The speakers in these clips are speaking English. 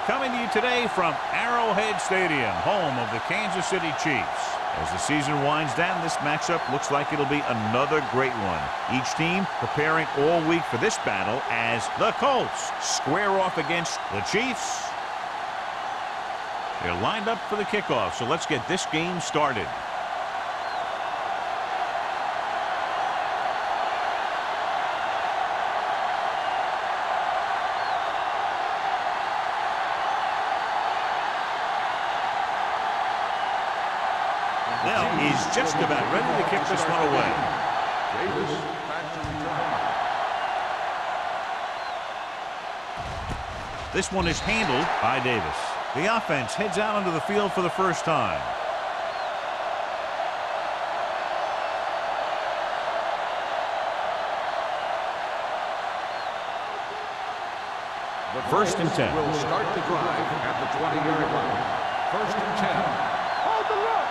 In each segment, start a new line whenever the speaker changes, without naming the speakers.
coming to you today from Arrowhead Stadium, home of the Kansas City Chiefs. As the season winds down, this matchup looks like it'll be another great one. Each team preparing all week for this battle as the Colts square off against the Chiefs. They're lined up for the kickoff, so let's get this game started. He's just about ready to kick this one away. This one is handled by Davis. The offense heads out onto the field for the first time. First and 10.
Will start the drive at the 20-yard line. First and 10.
Hold the look.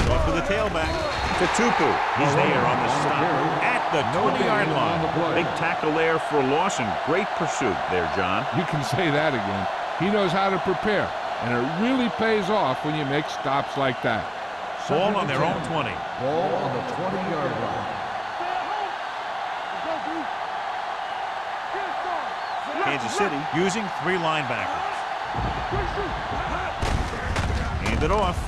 Off to the tailback to Tupu. He's there on the stop at the 20-yard line. Big tackle there for loss and great pursuit there, John.
You can say that again. He knows how to prepare, and it really pays off when you make stops like that.
Ball on their own 20.
Ball on the 20-yard line.
Kansas City using 3 linebackers. Hand it off.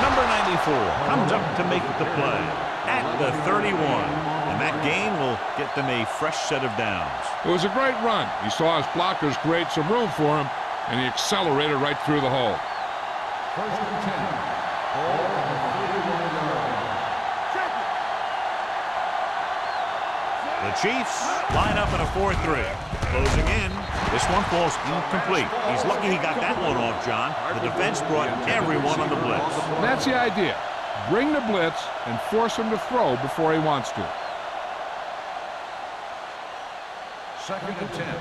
Number 94 comes up to make the play at the 31. And that gain will get them a fresh set of downs.
It was a great run. He saw his blockers create some room for him, and he accelerated right through the hole.
First and 10. Ball on the 31-yard line.
The Chiefs line up in a 4-3. Closing in. This one falls incomplete. He's lucky he got that one off, John. The defense brought everyone on the blitz.
That's the idea. Bring the blitz and force him to throw before he wants to.
Second and 10.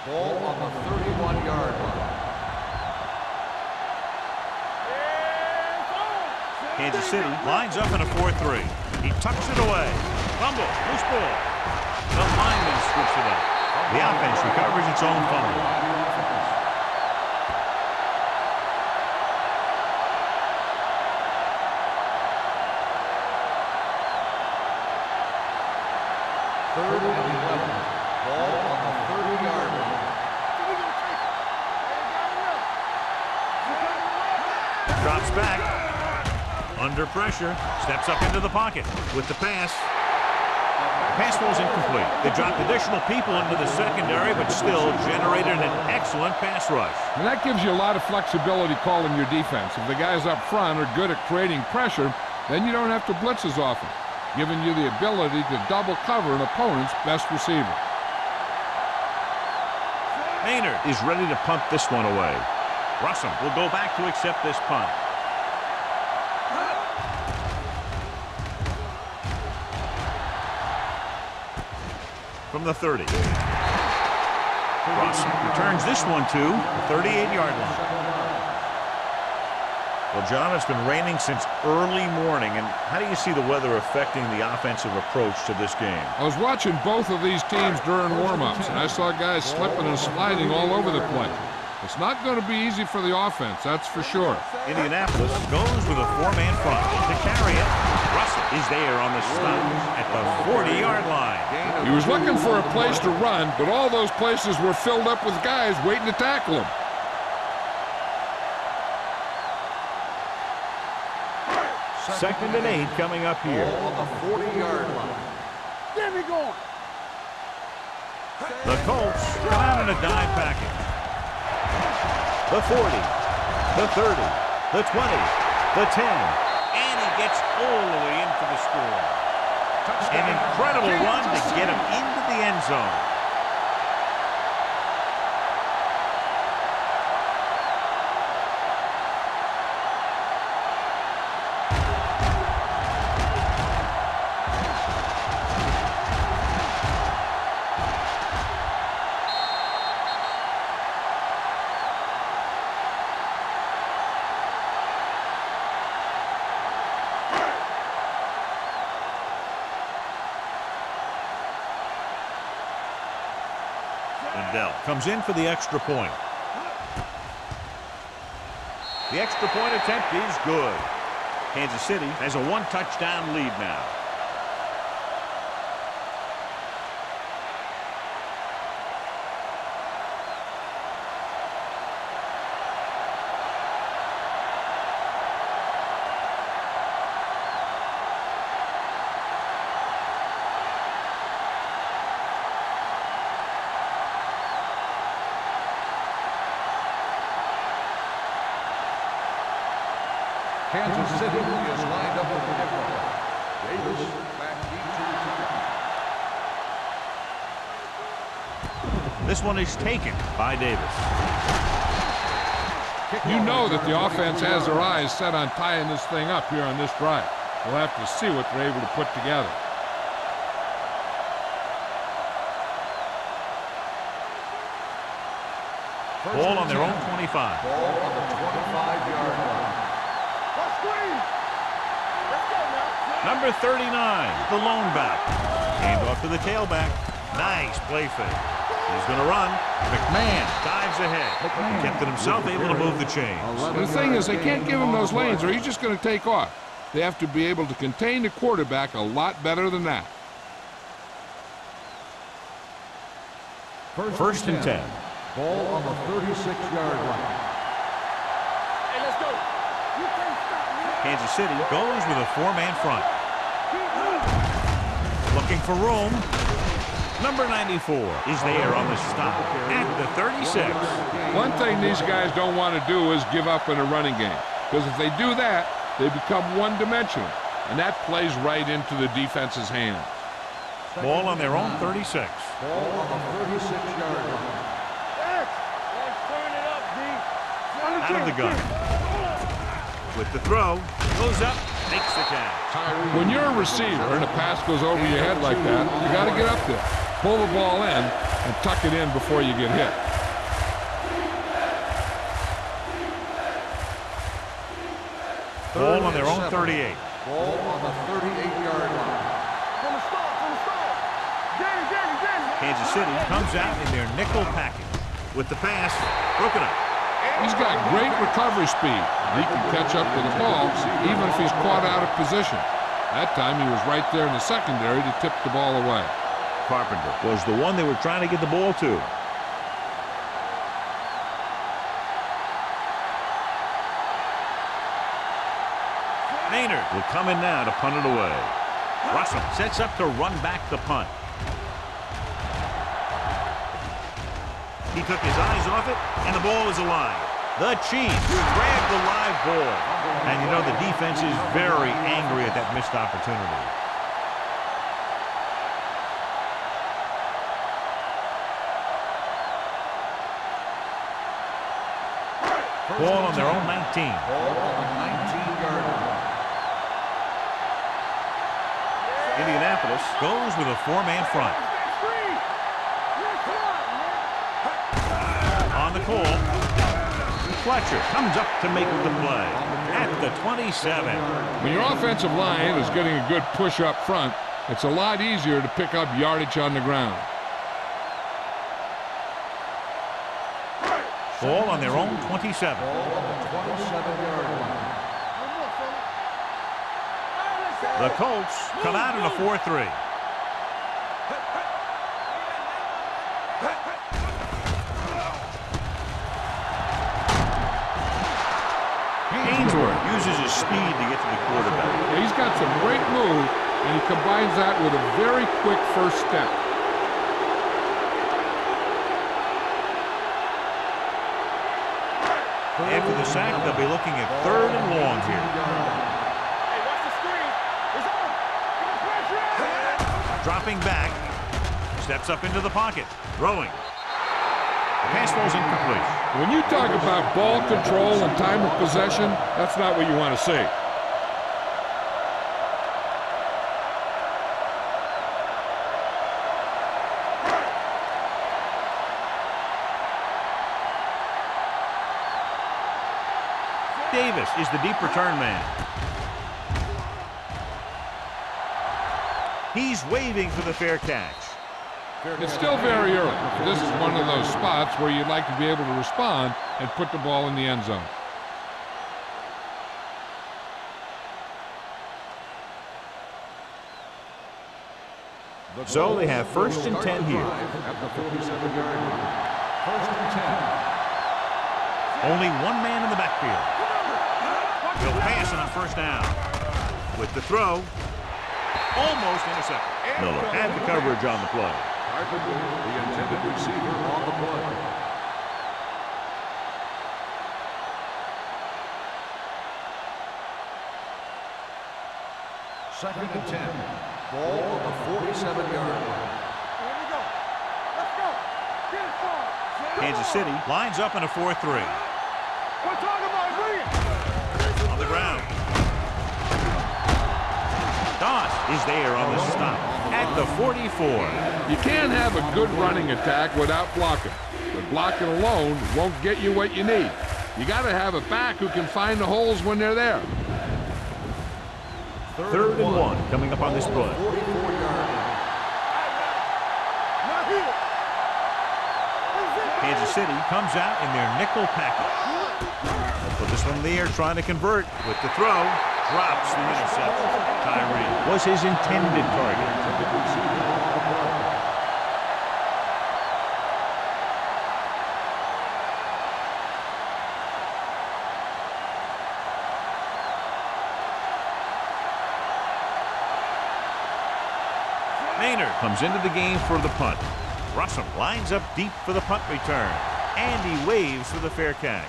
Ball on the 31-yard line.
Kansas City lines up in a 4-3. He tucks it away. Fumble. Loose ball. The lineman scoops it up. The offense recovers its own fumble.
Third and 11. Ball on the 30-yard line.
Drops back. Under pressure. Steps up into the pocket with the pass. Pass falls incomplete. They dropped additional people into the secondary, but still generated an excellent pass rush.
And that gives you a lot of flexibility calling your defense. If the guys up front are good at creating pressure, then you don't have to blitz as often, giving you the ability to double cover an opponent's best receiver.
Maynard is ready to punt this one away. Russell will go back to accept this punt. From the 30. Ross returns this one to the 38-yard line. Well, John, it's been raining since early morning, and how do you see the weather affecting the offensive approach to this game?
I was watching both of these teams during warm-ups, and I saw guys slipping and sliding all over the place. It's not going to be easy for the offense, that's for sure.
Indianapolis goes with a 4-man front. To carry it, Russell is there on the stop at the 40-yard line.
He was looking for a place to run, but all those places were filled up with guys waiting to tackle him.
Second and 8 coming up here.
Ball on the 40-yard line.
Get me going.
The Colts come out in a dime package. The 40, the 30, the 20, the 10, and he gets all the way in for the score. An incredible run to get him into the end zone. dealt. Comes in for the extra point. The extra point attempt is good. Kansas City has a one-touchdown lead now.
Kansas City is lined up with the kickoff. Davis back deep to
This one is taken by Davis.
You know that the offense has their eyes set on tying this thing up here on this drive. We'll have to see what they're able to put together.
Ball on their own 25.
Ball on the 25-yard line.
Number 39, the lone back. Hand off to the tailback. Nice play fake. He's going to run. McMahon dives ahead. Kept it himself, able to move the chains.
The thing is, they can't give him those lanes or he's just going to take off. They have to be able to contain the quarterback a lot better than that.
First and 10.
Ball on the 36-yard line.
Hey, let's go. You can't stop me.
Kansas City goes with a four-man front. Looking for room. Number 94 is there on the stop at the 36.
One thing these guys don't want to do is give up in a running game. Because if they do that, they become one-dimensional. And that plays right into the defense's hands.
Ball on their own 36.
Ball on the 36-yard line.
Let's turn it up, D.
Out of the gun. With the throw, goes up, makes the catch.
When you're a receiver and a pass goes over your head like that, you got to get up there, pull the ball in, and tuck it in before you get hit.
Ball on their own 38.
Ball on the 38-yard line.
From the start. Danny.
Kansas City comes out in their nickel package. With the pass, broken up.
He's got great recovery speed. He can catch up to the ball even if he's caught out of position. That time he was right there in the secondary to tip the ball away.
Carpenter was the one they were trying to get the ball to. Maynard will come in now to punt it away. Russell sets up to run back the punt. He took his eyes off it, and the ball is alive. The Chiefs grab the live ball. And you know the defense is very angry at that missed opportunity. Ball on their own 19.
Ball on the 19-yard line.
Indianapolis goes with a four-man front. On the call, Fletcher comes up to make the play at the 27.
When your offensive line is getting a good push up front, it's a lot easier to pick up yardage on the ground.
Ball on their own 27.
Ball on the 27-yard line.
The Colts come out in a 4-3. Ainsworth uses his speed to get to the quarterback.
He's got some great move, and he combines that with a very quick first step.
After the sack, they'll be looking at 3rd and long here.
Hey, watch the screen. It's on. Get the pressure.
Dropping back, steps up into the pocket, throwing. The pass falls incomplete.
When you talk about ball control and time of possession, that's not what you want to see.
Davis is the deep return man. He's waving for the fair catch.
It's still very early, but this is one of those spots where you'd like to be able to respond and put the ball in the end zone.
So they have 1st and 10 here.
At the 47-yard line. 1st and 10.
Only one man in the backfield. He'll pass it on 1st down. With the throw, almost intercepted. Miller had the coverage on the play.
Carpenter, the intended receiver on the play. Second and 10. Ball on the 47-yard line.
Here we go. Let's go. Get it forward.
Kansas City lines up in a 4-3.
We're talking about brilliant.
On the ground. Doss is there on the stop at the 44.
You can't have a good running attack without blocking, but blocking alone won't get you what you need. You got to have a back who can find the holes when they're there.
3rd and 1 coming up on this play.
44-yard line.
Not here.
Kansas City comes out in their nickel package. They'll put this one in the air, trying to convert with the throw. Drops the interception. Tyree was his intended target. Maynard comes into the game for the punt. Russell lines up deep for the punt return. And he waves for the fair catch.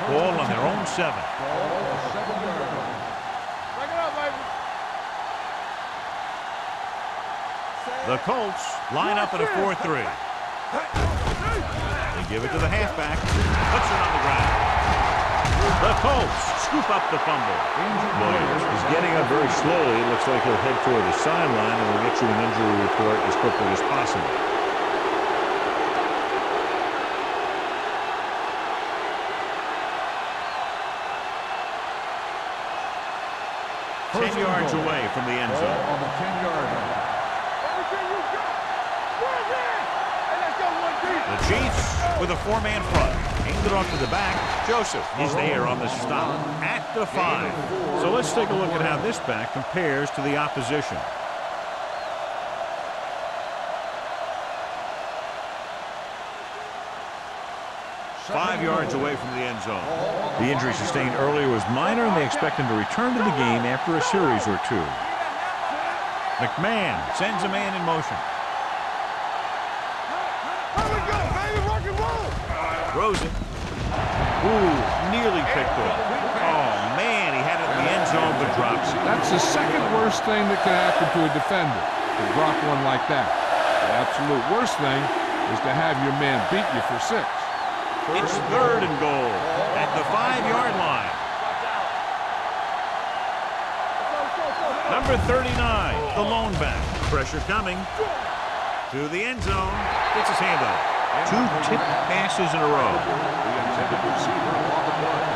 Ball on their own 7.
Break it up, baby.
The Colts line up in a 4-3. They give it to the halfback. Puts it on the ground. The Colts scoop up the fumble.
Williams is getting up very slowly. It looks like he'll head toward the sideline, and we'll get you an injury report as quickly as possible.
Ten yards away from the end zone.
On the 10-yard line.
Everything you got. Where's it? And let's go one deep.
The Chiefs with a 4-man front. Aimed it off to the back. Joseph is there on the stop at the 5. So let's take a look at how this back compares to the opposition. Five yards away from the end zone.
The injury sustained earlier was minor, and they expect him to return to the game after a series or 2.
McMahon sends a man in motion.
Here we go, baby. Rock and roll.
Throws it. Ooh, nearly picked off. Oh, man, he had it in the end zone, but drops it.
That's the second worst thing that can happen to a defender, to drop one like that. The absolute worst thing is to have your man beat you for 6.
It's 3rd and goal at the 5-yard line. Number 39, the lone back. Pressure coming to the end zone. Gets his hand up. 2 tipped passes in a row.
The intended receiver on the play.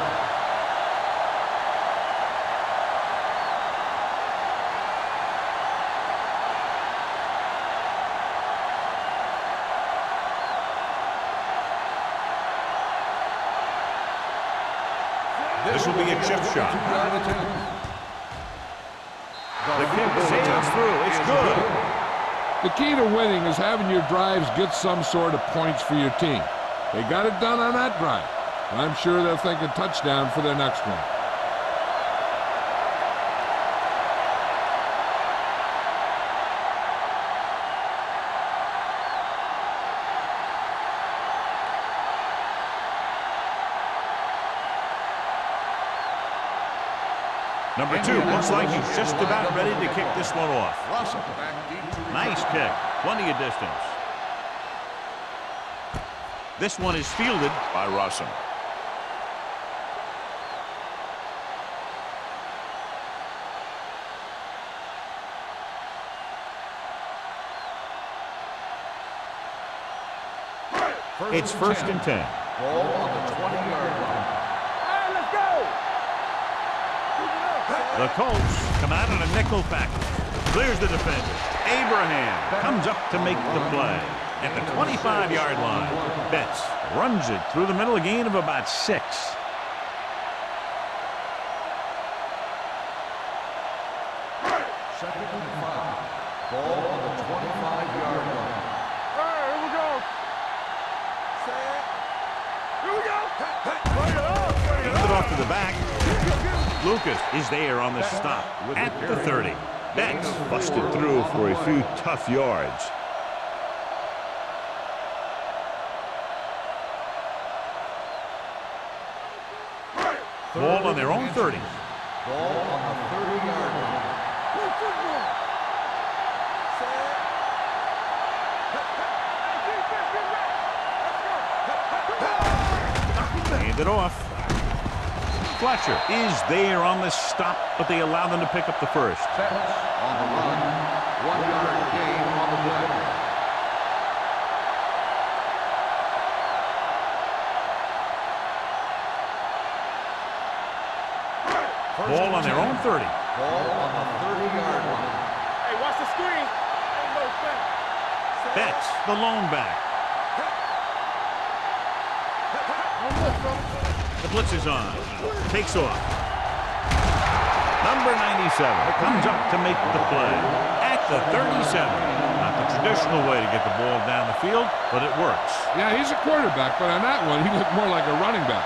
This will be a chip shot. The kick sails through. It's good.
The key to winning is having your drives get some sort of points for your team. They got it done on that drive. And I'm sure they're thinking touchdown for their next one.
Number 2 looks like he's just about ready to kick this one off.
Russell back deep to return.
Nice kick. Plenty of distance. This one is fielded by Russell. It's first and 10.
Ball on the 20-yard line.
Hey, let's go!
The Colts come out in a nickel package. Clears the defender. Abraham comes up to make the play. At the 25-yard line, Betts runs it through the middle, a gain of about 6.
Second and 5. Ball on the 25-yard line.
All right, here we go. Here we go. Bring it up, bring it
Hands it
up.
off to the back. Lucas is there on the stop at the 30. Betts busted through for a few tough yards. Ball on their own 30.
Ball on the 30-yard line.
Hand it off. Fletcher is there on the stop, but they allow them to pick up the first.
Betts on the run. 1-yard gain on the play.
Ball on their own 30.
Ball on the 30-yard line.
Hey, watch the screen. Ain't no thing.
Betts, the lone back. The blitz is on. Takes off. Number 97 comes up to make the play at the 37. Not the traditional way to get the ball down the field, but it works.
Yeah, he's a quarterback, but on that one, he looked more like a running back.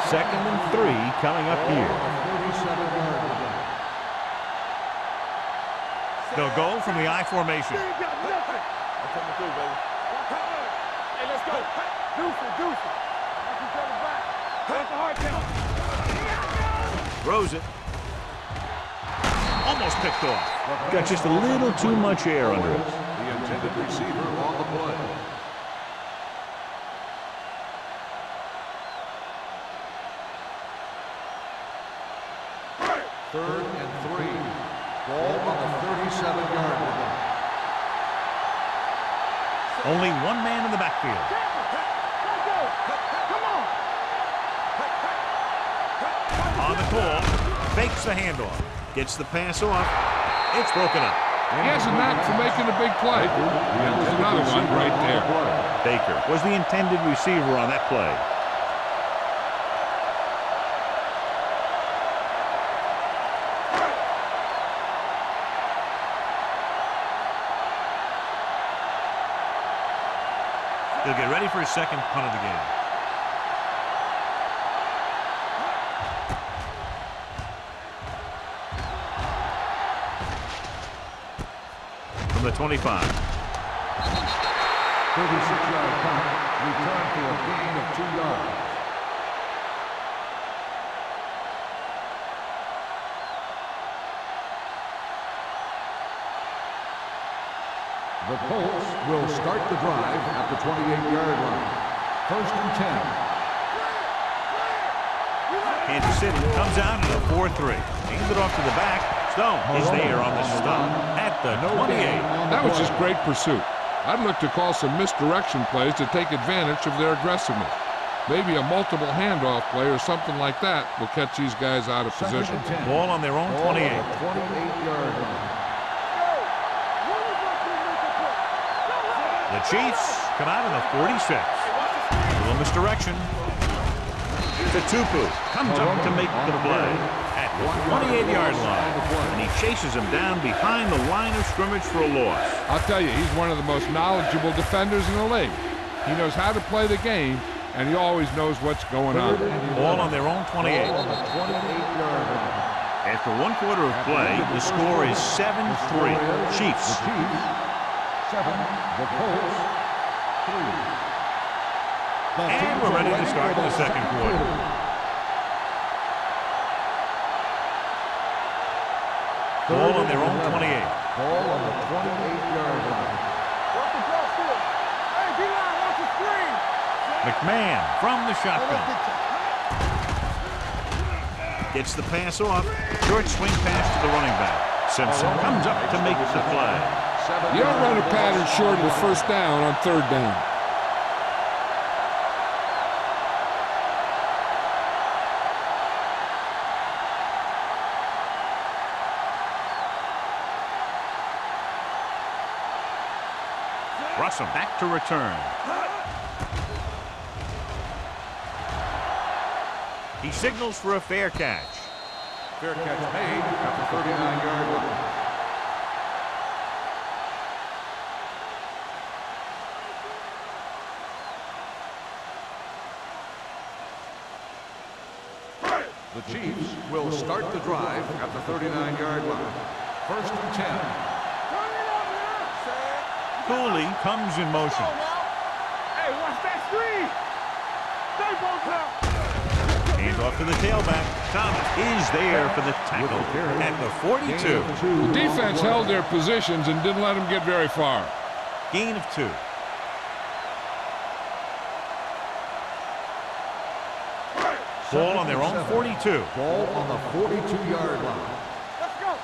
Second and 3 coming up here.
37-yard line.
They'll go from the I formation.
You ain't got nothing. I'm coming through, baby. Hey, let's go. Deuce it, deuce it. Watch each other back. Watch the hard count.
Throws it. Almost picked off. Got just a little too much air under it.
The intended receiver on the play. Third and 3. Ball on the 37-yard line.
Only one man in the backfield.
Let's go. Come on.
On the call, fakes the handoff, gets the pass off. It's broken up.
He has a knack for making a big play. That was another one right there.
Baker was the intended receiver on that play. They'll get ready for his second punt of the game. From the 25.
36-yard punt. Return for a gain of 2 yards. The Colts will start the drive at the 28-yard line. First and 10.
Kansas City comes out in a 4-3. Hands it off to the back. Stone is there on the stop at the 28.
That was just great pursuit. I'd look to call some misdirection plays to take advantage of their aggressiveness. Maybe a multiple handoff play or something like that will catch these guys out of position.
Ball on their own 28.
28-yard line.
The Chiefs come out in the 46. A little misdirection. The Tupu comes up to make the play at the 28-yard line. And he chases him down behind the line of scrimmage for a loss.
I'll tell you, he's one of the most knowledgeable defenders in the league. He knows how to play the game, and he always knows what's going on.
Ball on their own 28.
On the 28-yard line.
After one quarter of play, the score is 7-3. Chiefs.
7, the Colts 3.
And we're ready to start the second quarter. Ball on their own 28.
Ball on the 28-yard line.
Watch the cross field. Hey, D-line, watch the screen.
McMahon from the shotgun. Gets the pass off. Short swing pass to the running back. Simpson comes up to make the play.
You don't run a pattern short of a first down on third down.
Russell back to return. He signals for a fair catch.
Fair catch made at the 39-yard line. The Chiefs will start the drive at the 39-yard line. First and 10.
Cooley comes in motion.
Hey, watch that screen. Stay both out.
Hand off to the tailback. Thomas is there for the tackle at the 42.
The defense held their positions and didn't let them get very far.
Gain of 2. Ball on their own 42.
Ball on the 42-yard line.
Let's go.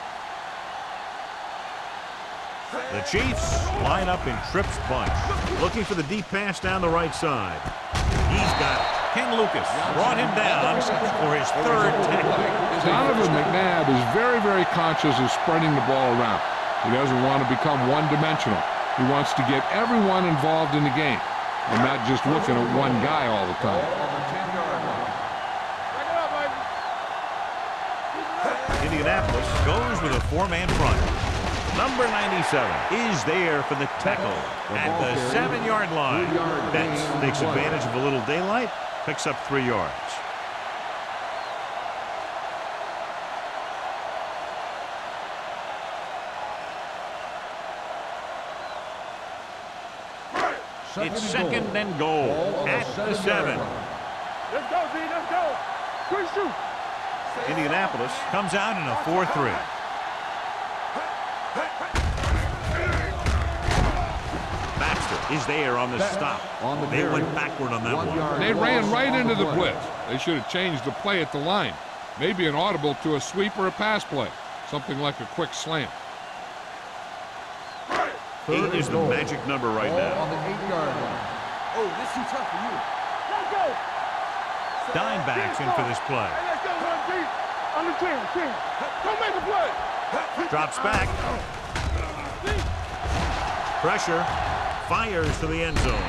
The Chiefs line up in trips bunch, looking for the deep pass down the right side. He's got it. Ken Lucas brought him down for his third tackle.
Donovan McNabb is very, very conscious of spreading the ball around. He doesn't want to become one-dimensional. He wants to get everyone involved in the game and not just looking at one guy all the time.
Indianapolis goes with a 4-man front. Number 97 is there for the tackle at the 7-yard line. Betts takes advantage of a little daylight, picks up 3 yards. It's second and goal at the 7.
Let's go, Z. Let's go. Quick shoot.
Indianapolis comes out in a 4-3. Baxter is there on the stop. They went backward on that one.
They ran right into the blitz. They should have changed the play at the line. Maybe an audible to a sweep or a pass play. Something like a quick slant.
8 is the magic number right now.
On the 8-yard line.
Oh, this too tough for you. Let's go.
Dimebacks in for this play.
Hey, let's go, run deep. On the 10. Don't make a play.
Drops back. Pressure. Fires to the end zone.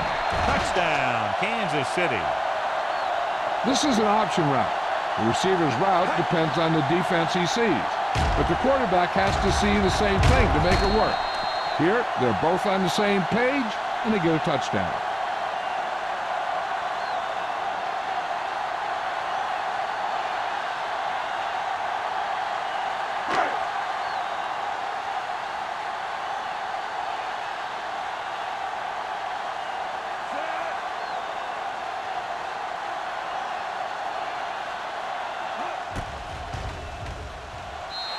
Touchdown, Kansas City.
This is an option route. The receiver's route depends on the defense he sees. But the quarterback has to see the same thing to make it work. Here, they're both on the same page, and they get a touchdown.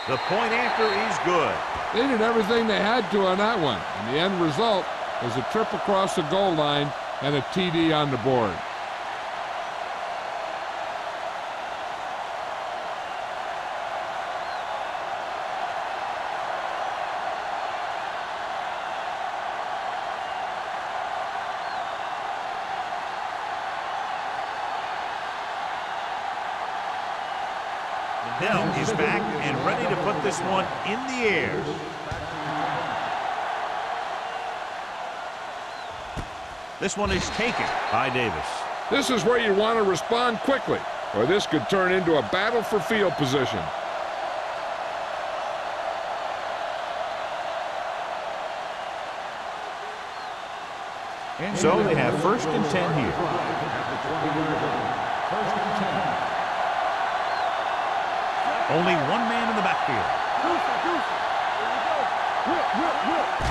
The point after is good.
They did everything they had to on that one, and the end result was a trip across the goal line and a TD on the board.
Dell is back and ready to put this one in the air. This one is taken by Davis.
This is where you want to respond quickly, or this could turn into a battle for field position.
So they have first and 10 here.
First and 10.
Only one man in the backfield.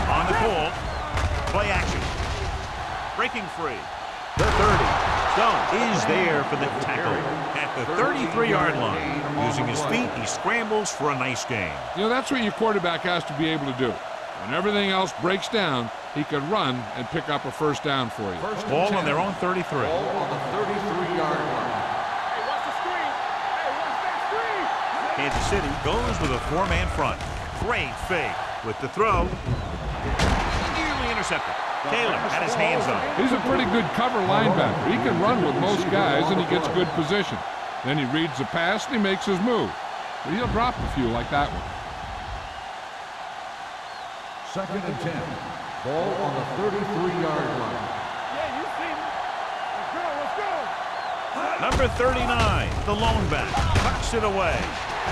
On the call. Play action. Breaking free. The 30. Stone is there for the tackle at the 33-yard line. Using his feet, he scrambles for a nice gain.
You know, that's what your quarterback has to be able to do. When everything else breaks down, he can run and pick up a first down for you.
Ball on their own 33.
Ball on the 33-yard line.
Hey, watch the screen. Hey, watch that screen.
Kansas City goes with a 4-man front. Great fake with the throw. Nearly intercepted. Taylor had his hands up.
He's a pretty good cover linebacker. He can run with most guys, and he gets good position. Then he reads the pass, and he makes his move. But he'll drop a few like that one.
2nd and 10. Ball on the 33-yard line.
Yeah, you see me. Let's go.
Number 39, the lone back, tucks it away.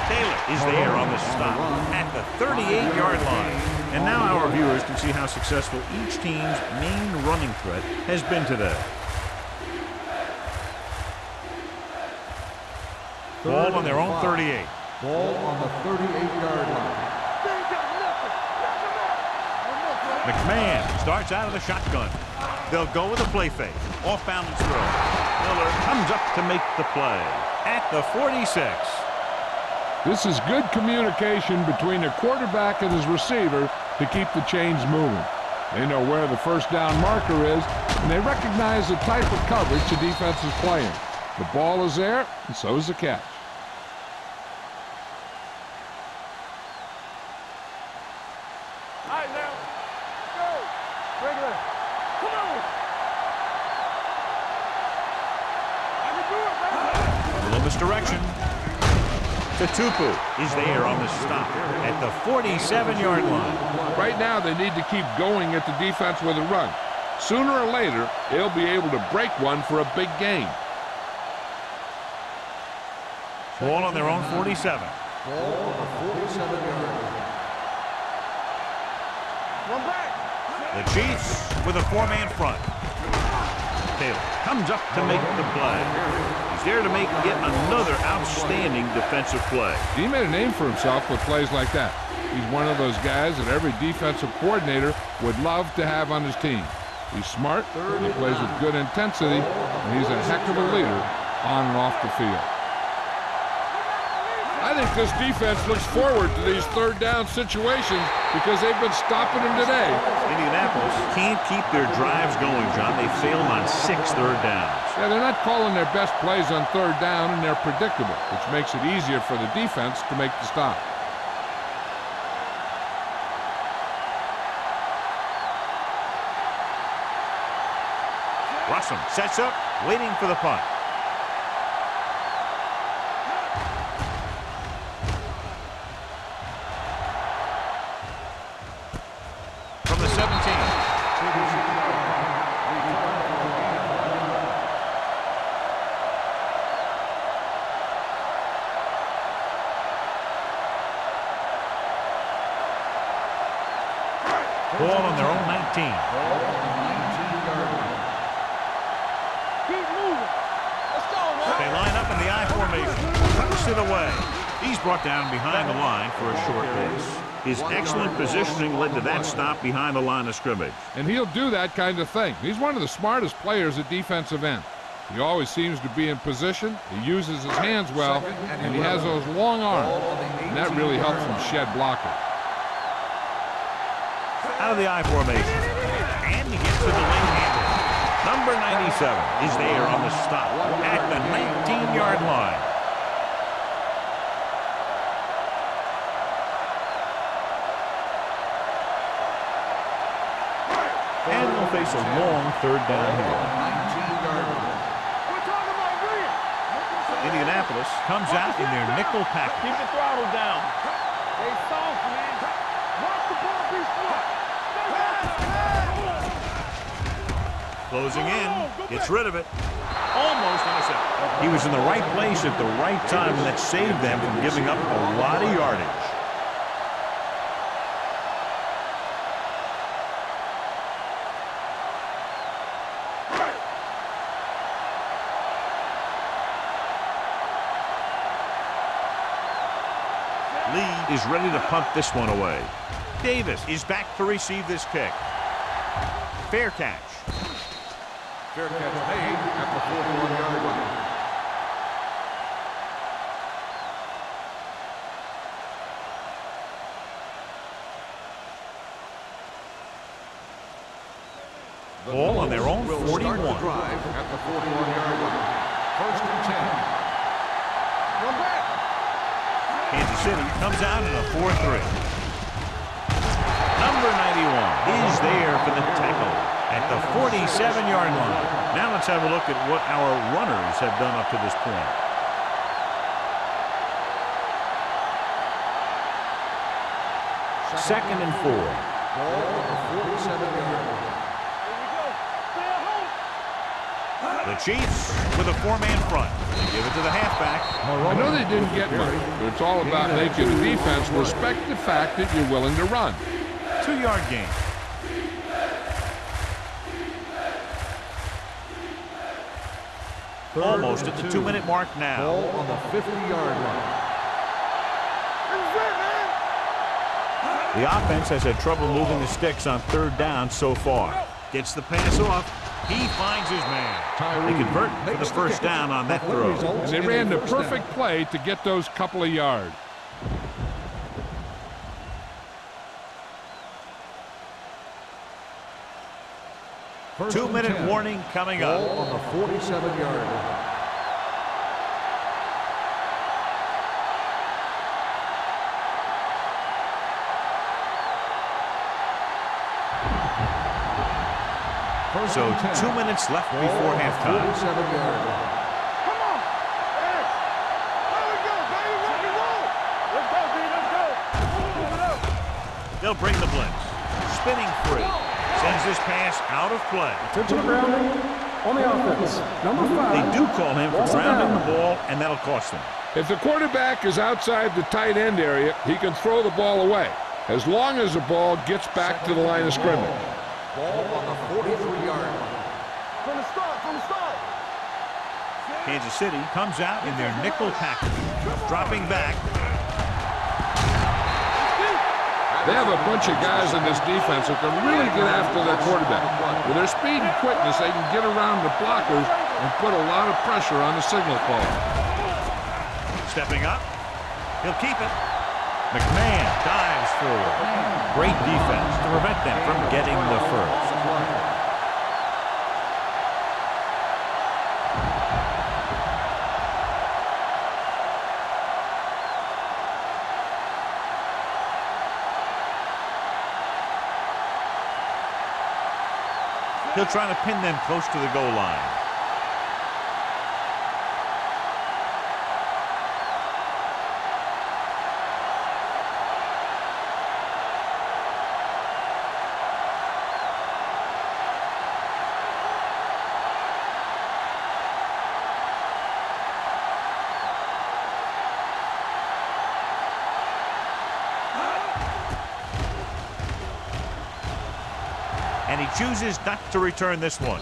Taylor is there on the stop at the 38-yard line. And now our viewers can see how successful each team's main running threat has been today. Ball on their own 38.
Ball on the 38-yard line.
McMahon starts out of the shotgun. They'll go with a play fake. Off balance throw. Miller comes up to make the play at the 46.
This is good communication between the quarterback and his receiver to keep the chains moving. They know where the first down marker is, and they recognize the type of coverage the defense is playing. The ball is there, and so is the catch.
All right, now. Go. Regular. Come on. I can do it, baby.
A little misdirection. Tupu is there on the stop at the 47-yard line.
Right now, they need to keep going at the defense with a run. Sooner or later, they'll be able to break one for a big gain.
Ball on their own 47.
Ball on the 47-yard line.
Run back.
The Chiefs with a four-man front. Taylor comes up to make the play. He's there to make yet another outstanding defensive play.
He made a name for himself with plays like that. He's one of those guys that every defensive coordinator would love to have on his team. He's smart, and he plays with good intensity, and he's a heck of a leader on and off the field. I think this defense looks forward to these third down situations because they've been stopping them today.
Indianapolis can't keep their drives going, John. They failed on 6 third downs.
Yeah, they're not calling their best plays on third down, and they're predictable, which makes it easier for the defense to make the stop.
Russell sets up, waiting for the punt. From the 17. Ball on their own 19. They line up in the I formation. Tucks it away. He's brought down behind the line for a short pace. His excellent positioning led to that stop behind the line of scrimmage.
And he'll do that kind of thing. He's one of the smartest players at defensive end. He always seems to be in position. He uses his hands well, and he has those long arms. And that really helps him shed blockers.
Out of the I formation. And he gets to the lane handle. Number 97 is there on the stop at the 19-yard line. And they'll face a long third down here. Indianapolis comes out in their nickel package.
Keep the throttle down. Stay soft, man. Watch the ball be smart.
Closing in, gets rid of it. Almost intercepted. He was in the right place at the right time, and that saved them from giving up a lot of yardage. Lee is ready to punt this one away. Davis is back to receive this kick. Fair catch.
Fair catch made at the 41-yard line.
Ball on their own 41.
Start the drive at the 41-yard line. 1st and 10.
Run back.
Kansas City comes out in a 4-3. Number Number 91 is there for the tackle at the 47-yard line. Now let's have a look at what our runners have done up to this point. Second and 4.
Ball on the 47-yard line.
The Chiefs with a 4-man front. They give it to the halfback.
I know they didn't get much, but it's all about making the defense respect the fact that you're willing to run.
2-yard gain. Almost at the 2-minute mark now.
Ball on the 50-yard line.
The offense has had trouble moving the sticks on 3rd down so far. Gets the pass off. He finds his man. They convert for the first down on that throw.
They ran the perfect play to get those couple of yards.
First
2-minute
and 10.
warning coming
Ball
up.
on the 47-yard line. First
So
and 10.
2 minutes left
Ball
before
on the
halftime.
47-yard line.
Come on. Hey. There we go, baby. Rock and roll. Let's go, D. Let's go. Move it up.
They'll bring the blitz. Spinning free. Sends this pass out of play.
Intentional grounding on the offense. Number 5.
They do call him for
Loss of
grounding the
down.
ball, and that'll cost them.
If the quarterback is outside the tight end area, he can throw the ball away, as long as the ball gets back to the line of scrimmage.
Ball on the 43-yard line.
From the start.
Kansas City comes out in their nickel package. Dropping back.
They have a bunch of guys in this defense who can really get after their quarterback. With their speed and quickness, they can get around the blockers and put a lot of pressure on the signal caller.
Stepping up. He'll keep it. McMahon dives forward. Great defense to prevent them from getting the first. He'll try to pin them close to the goal line. And he chooses not to return this one.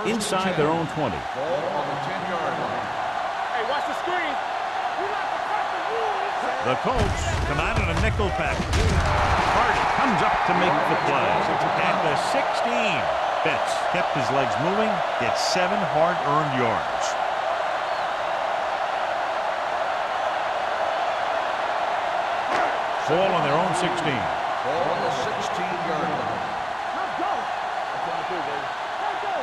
Inside their own 20.
Ball on the 10-yard line.
Hey, watch the screen. We like to cut the rules.
The Colts come out in a nickel package. Hardy comes up to make the play. At the 16. Betts kept his legs moving, gets 7 hard-earned yards. Ball on their own 16.
Ball on the 16-yard line.
Let's go. That's what I'm doing, baby. Let's go.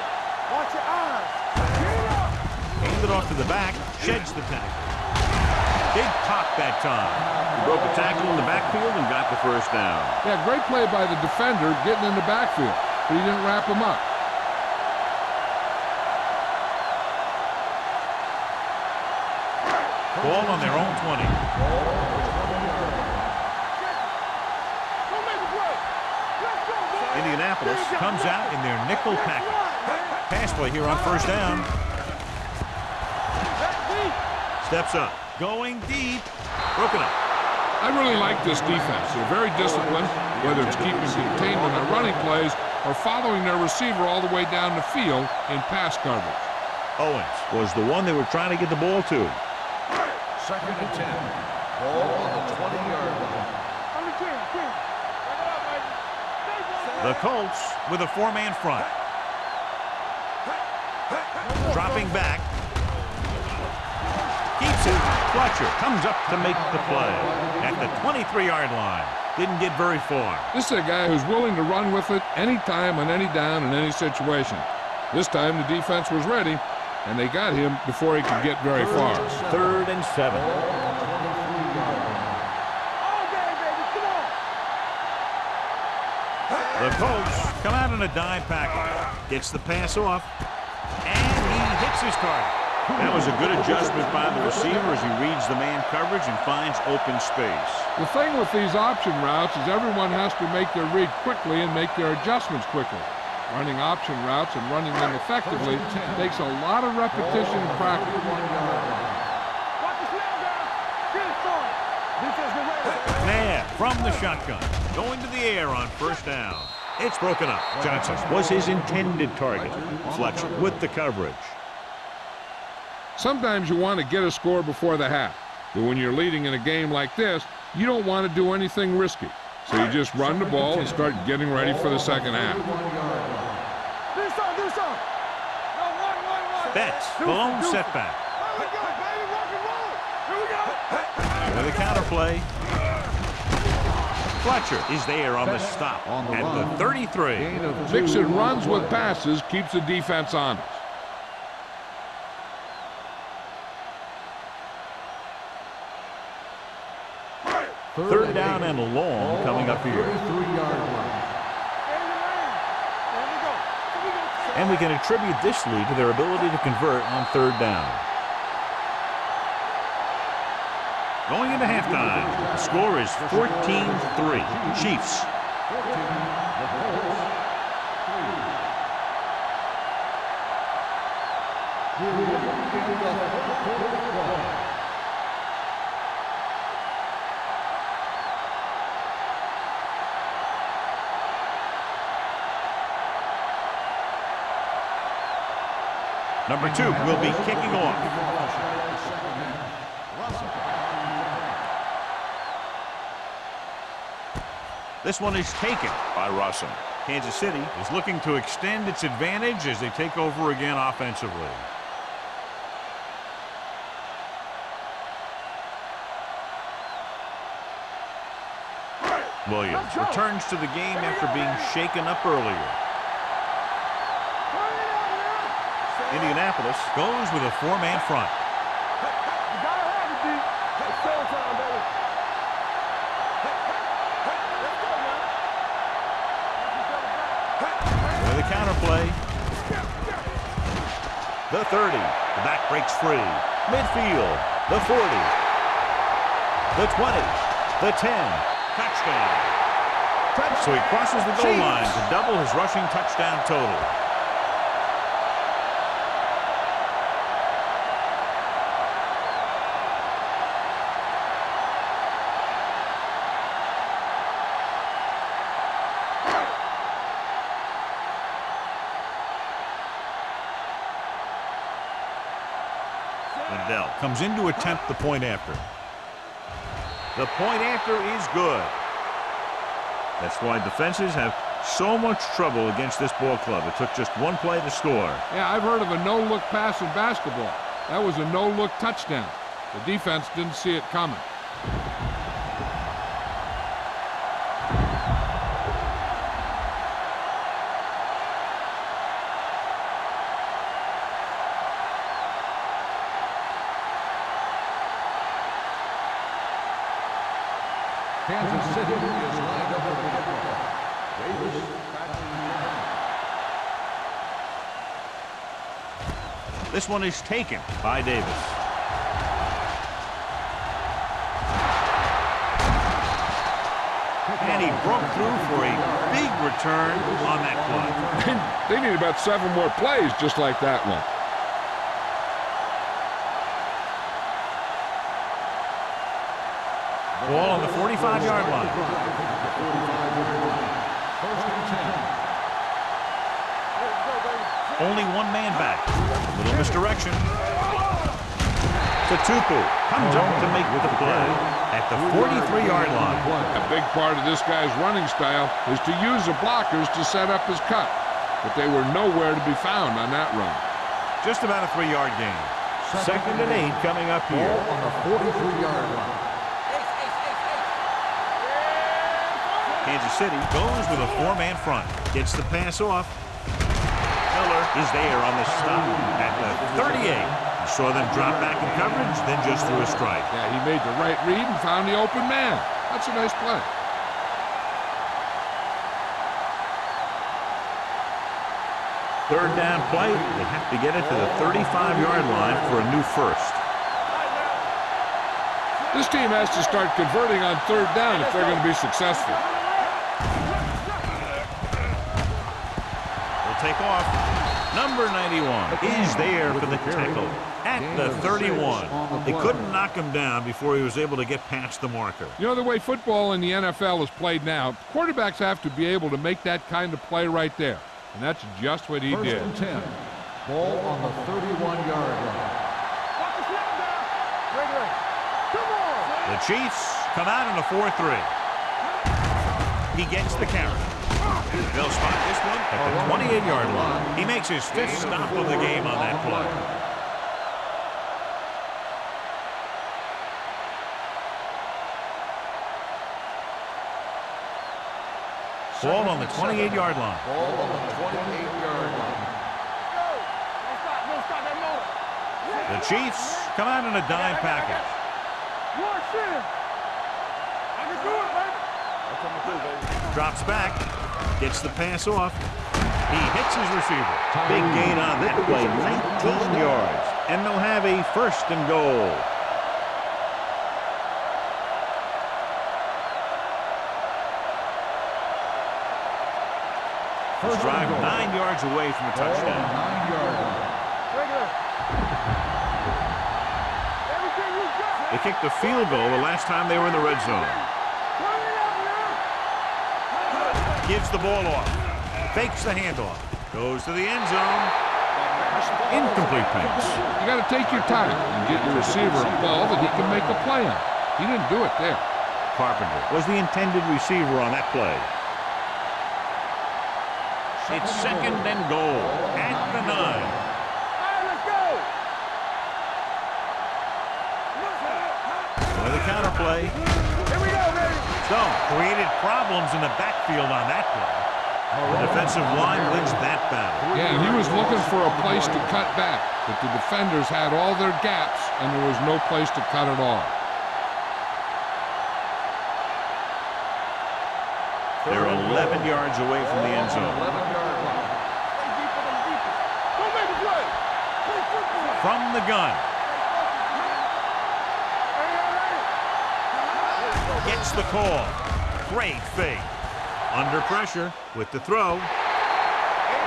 Watch your eyes. Get it up.
Hands it off to the back, sheds the tackle. Big pop that time. He broke a tackle in the backfield and got the first down.
Yeah, great play by the defender getting in the backfield, but he didn't wrap him up.
Ball on their own 20.
Don't make a play. Let's go, boy.
Indianapolis comes out in their nickel package. Pass play here on first down. Steps up. Going deep. Broken up.
I really like this defense. They're very disciplined, whether it's keeping containment on running plays or following their receiver all the way down the field in pass coverage.
Owens was the one they were trying to get the ball to.
Second and 10. Ball on the 20-yard line.
On the 10. Bring it up, baby.
The Colts with a 4-man front. Dropping back. Keeps it. Fletcher comes up to make the play at the 23-yard line. Didn't get very far.
This is a guy who's willing to run with it anytime, on any down, in any situation. This time the defense was ready, and they got him before he could get very far.
3rd and 7. The Colts come out in a dime package. Gets the pass off, and he hits his target. That was a good adjustment by the receiver as he reads the man coverage and finds open space.
The thing with these option routes is everyone has to make their read quickly and make their adjustments quickly. Running option routes and running them effectively takes a lot of repetition and practice.
Nair from the shotgun, going to the air on 1st down. It's broken up. Johnson was his intended target. Fletcher with the coverage.
Sometimes you want to get a score before the half, but when you're leading in a game like this, you don't want to do anything risky. So you just run the ball and start getting ready for the second half.
Betts, blown setback. With a counter play. Fletcher is there on the stop at the 33.
Mixing runs with passes keeps the defense honest.
3rd down and long coming up here. And we can attribute this lead to their ability to convert on 3rd down. Going into halftime, the score is 14-3. Chiefs. Number 2 will be kicking off. This one is taken by Russell. Kansas City is looking to extend its advantage as they take over again offensively. Williams returns to the game after being shaken up earlier. Indianapolis goes with a 4-man front. With a counter play. The 30. The back breaks free. Midfield. The 40. The 20. The 10. Touchdown. So he crosses the goal line to double his rushing touchdown total. Lindell comes in to attempt the point after. The point after is good. That's why defenses have so much trouble against this ball club. It took just one play to score.
Yeah, I've heard of a no-look pass in basketball. That was a no-look touchdown. The defense didn't see it coming.
Kansas City is lined up with the football. Davis battling.
This one is taken by Davis. And he broke through for a big return on that play.
They need about 7 more plays just like that one.
Ball on the 45-yard line. Only one man back. Little misdirection. Tupu comes up to make the play at the 43-yard line.
A big part of this guy's running style is to use the blockers to set up his cut. But they were nowhere to be found on that run.
Just about a 3-yard gain. 2nd and 8 coming up here.
On the 43-yard line.
Kansas City goes with a four-man front. Gets the pass off. Miller is there on the stop at the 38. He saw them drop back in coverage, then just threw a strike.
Yeah, he made the right read and found the open man. That's a nice play.
Third down play. They have to get it to the 35-yard line for a new first.
This team has to start converting on third down if they're going to be successful.
Will take off. Number 91 is there for the tackle at the 31. They couldn't knock him down before he was able to get past the marker.
You know, the way football in the NFL is played now, quarterbacks have to be able to make that kind of play right there. And that's just what he
First
did.
and 10. Ball on the 31-yard line.
The Chiefs come out in a 4-3. He gets the carry. They'll spot this one at the 28-yard line. He makes his fifth stop of the game on that play. Ball on the 28-yard line.
Ball on the 28-yard line.
The Chiefs come out in a dime package. Drops back. Gets the pass off. He hits his receiver. Big gain on that play, 19 yards. And they'll have a first and goal. First drive 9 yards away from a touchdown.
9-yard line.
They kicked a field goal the last time they were in the red zone. Gives the ball off. Fakes the handoff. Goes to the end zone. Incomplete pass.
You got to take your time and get your receiver a ball that he can make a play on. He didn't do it there.
Carpenter was the intended receiver on that play. It's second and goal at the 9. With a counter play.
Here we go, baby.
So, created problems in the backfield on that play. The defensive line wins that battle.
Yeah, and he was looking for a place to cut back, but the defenders had all their gaps, and there was no place to cut at all.
They're 11 yards away from the end zone.
11-yard line.
Don't make a play.
From the gun. Gets the call. Great fake. Under pressure with the throw.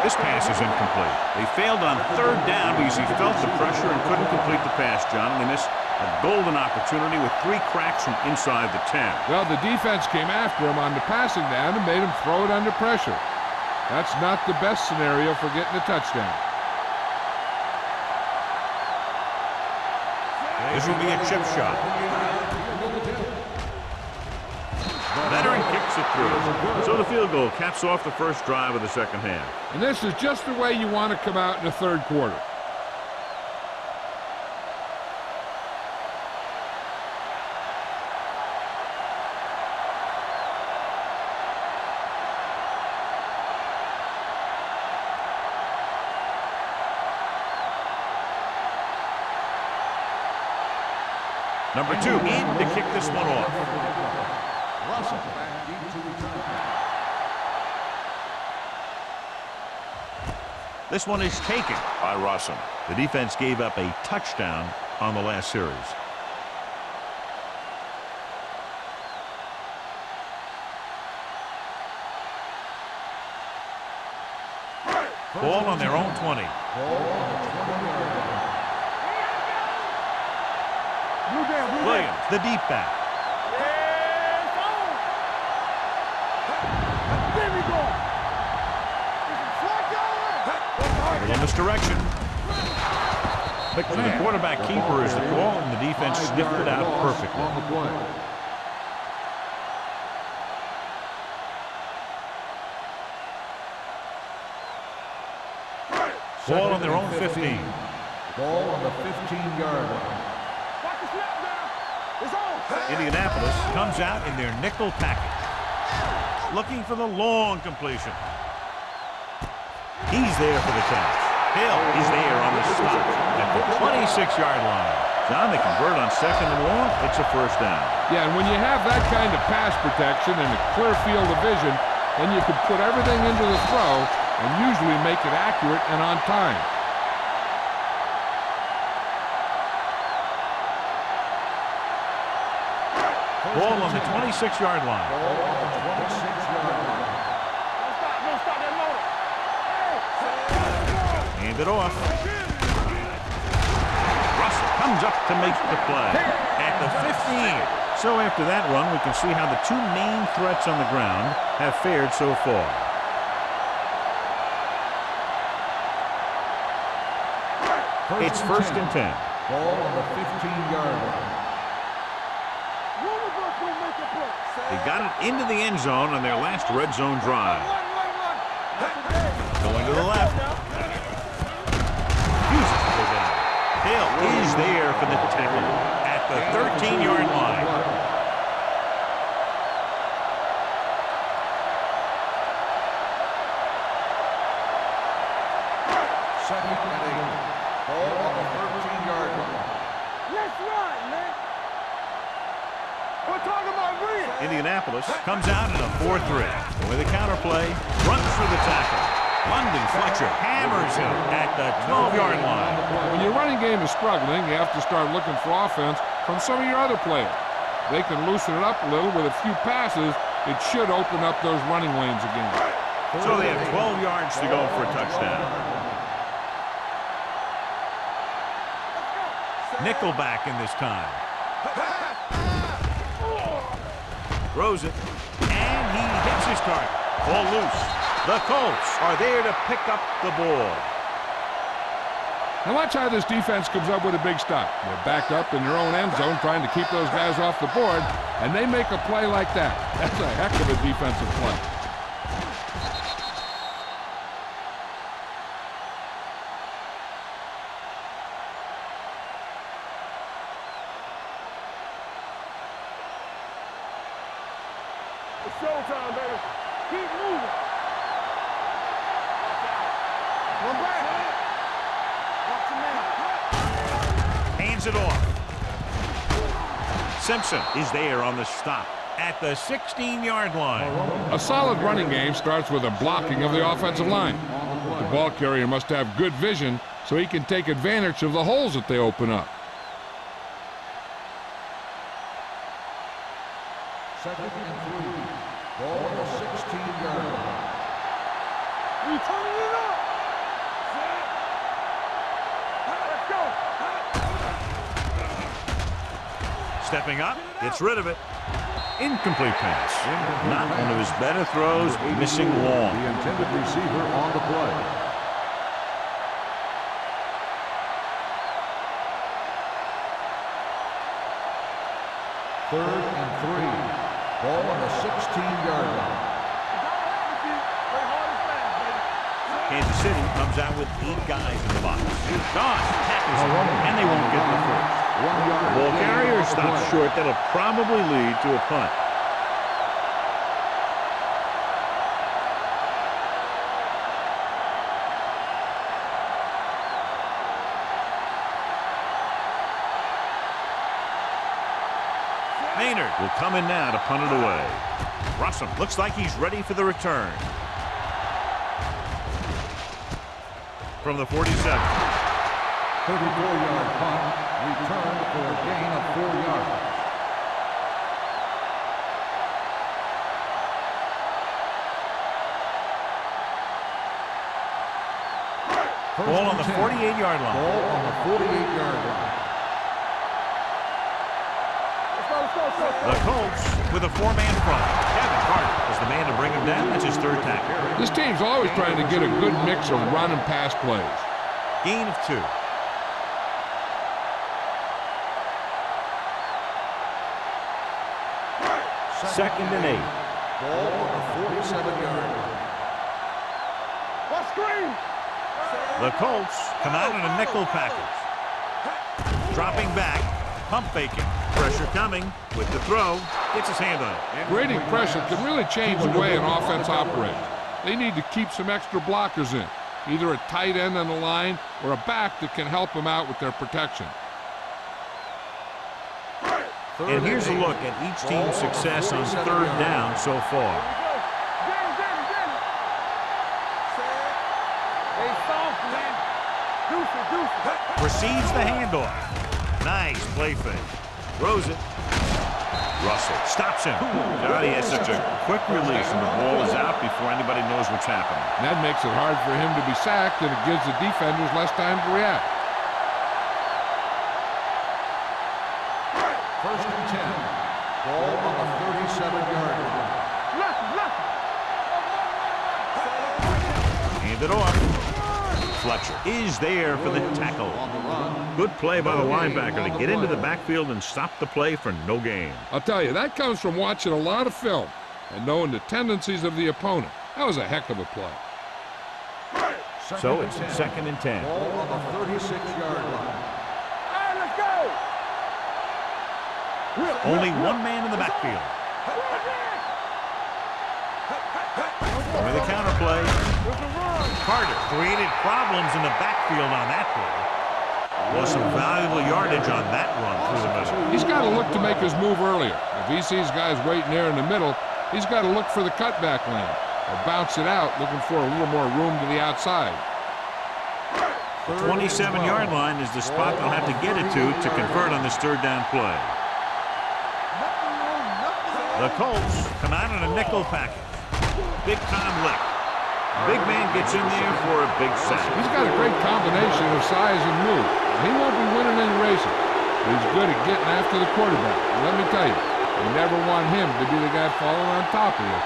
This pass is incomplete. They failed on third down because he felt the pressure and couldn't complete the pass, John. And they missed a golden opportunity with 3 cracks from inside the 10.
Well, the defense came after him on the passing down and made him throw it under pressure. That's not the best scenario for getting a touchdown.
This will be a chip shot. Veteran kicks it through. So the field goal caps off the first drive of the second half.
And this is just the way you want to come out in the third quarter.
Number 2 in to kick this one off.
Russell back deep to return.
This one is taken by Russell. The defense gave up a touchdown on the last series. Ball on their own 20.
Ball on the 20-yard line.
Williams, the deep back. A little misdirection. So the quarterback keeper is the call, and the defense sniffed it out perfectly.
On the play.
Ball on their own 15.
Ball on the 15-yard line.
Indianapolis comes out in their nickel package. looking for the long completion. He's there for the catch. Hill is there on the stop at the 26-yard line. John, they convert on 2nd and long. It's a first down.
Yeah, and when you have that kind of pass protection and a clear field of vision, then you can put everything into the throw and usually make it accurate and on time.
Ball on the 26-yard line.
Ball on the 26-yard line.
Don't stop that motor.
Hand it off. Russell comes up to make the play at the 15. So after that run, we can see how the two main threats on the ground have fared so far. It's 1st and 10.
Ball on the 15-yard line.
One of us will make a play.
They got it into the end zone on their last red zone drive. Going to the left. Uses to go down. Hill is there for the tackle at the 13-yard line.
Second and 8. Ball on the 13-yard line.
Let's run, man. We're talking about real.
Indianapolis comes out in a 4-3. With a counterplay, runs for the tackle. London Fletcher hammers him at the 12-yard line.
When your running game is struggling, you have to start looking for offense from some of your other players. They can loosen it up a little with a few passes. It should open up those running lanes again.
So they have 12 yards to go for a touchdown. Nickelback in this time. Throws it, and he hits his target. Ball loose. The Colts are there to pick up the ball.
Now watch how this defense comes up with a big stop. They're backed up in their own end zone trying to keep those guys off the board, and they make a play like that. That's a heck of a defensive play.
It's showtime, baby. Keep moving. One back. Watch your man.
Hands it off. Simpson is there on the stop at the 16-yard line.
A solid running game starts with a blocking of the offensive line. The ball carrier must have good vision so he can take advantage of the holes that they open up.
Second and 3. Ball on the 16-yard line.
We turning it up. Let's go.
Stepping up, gets rid of it. Incomplete pass. Not one of his better throws, missing long.
The intended receiver on the play. Third and 3. Ball on the 16-yard line.
Kansas City comes out with 8 guys in the box. Goss tackles him, and they won't get the first.
1 yard.
Ball carrier stops short. That'll probably lead to a punt. Maynard will come in now to punt it away. Russell looks like he's ready for the return. From the 47.
34-yard punt. Return for a gain of 4 yards.
Ball on the 48-yard line.
Ball on the 48-yard line.
The Colts with a 4-man front. Kevin Carter is the man to bring him down. That's his 3rd tackle.
This team's always trying to get a good mix of run and pass plays.
Gain of 2. Second and 8.
Ball on the 47-yard line.
What screen?
The Colts come out in a nickel package. Dropping back. Pump faking. Pressure coming with the throw. Gets his hand on it.
Grading pressure can really change the way an offense operates. They need to keep some extra blockers in, either a tight end on the line or a back that can help them out with their protection.
And here's a look at each team's success on third down so far. Receives the handoff. Nice play fake. Throws it. Russell stops him. God, he has such a quick release, and the ball is out before anybody knows what's happening.
And that makes it hard for him to be sacked, and it gives the defenders less time to react.
First and 10. Ball on the 37-yard line.
Hand it off. Fletcher is there for the tackle. Good play by the linebacker to get into the backfield and stop the play for no gain.
I'll tell you, that comes from watching a lot of film and knowing the tendencies of the opponent. That was a heck of a play.
So it's 2nd and 10.
Ball on the 36-yard line.
Only one man in the backfield. With a counter play. Carter created problems in the backfield on that play. Well, some valuable yardage on that run through the middle.
He's got to look to make his move earlier. If he sees guys waiting there in the middle, he's got to look for the cutback lane or bounce it out, looking for a little more room to the outside.
The 27-yard line is the spot they'll have to get it to convert on this third down play. The Colts come out in a nickel package. Big time lick. Big man gets in there for a big sack.
He's got a great combination of size and move. He won't be winning any races, but he's good at getting after the quarterback. And let me tell you, you never want him to be the guy falling on top of you.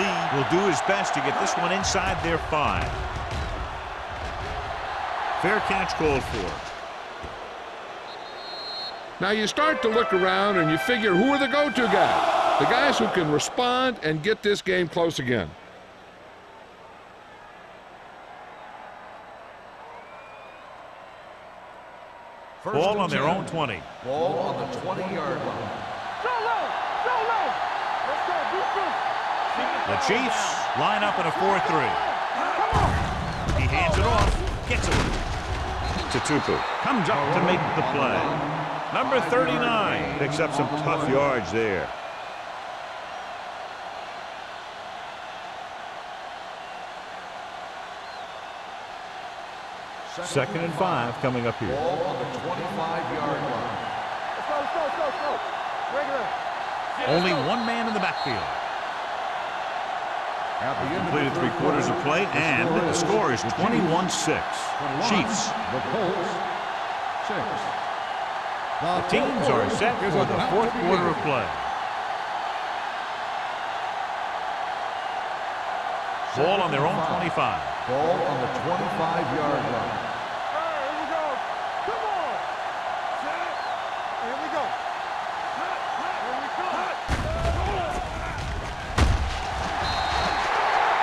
Lee will do his best to get this one inside their 5. Fair catch called for.
Now you start to look around and you figure, who are the go-to guys? The guys who can respond and get this game close again.
Ball on their own 20.
Ball on the 20-yard line.
The Chiefs line up in a 4-3. He hands it off, gets it. Tupu comes up to make the play. Number 39 picks up some tough yards there. Second and 5 coming up here.
Ball on the 25-yard line.
Let's go. Regular.
Only one man in the backfield. Completed 3 quarters of play, and the score is 21-6. Chiefs.
The Colts, 6.
The teams are set for the 4th quarter of play. Ball on their own 25.
Ball on the 25-yard line.
Here we go. Come on. Here we go.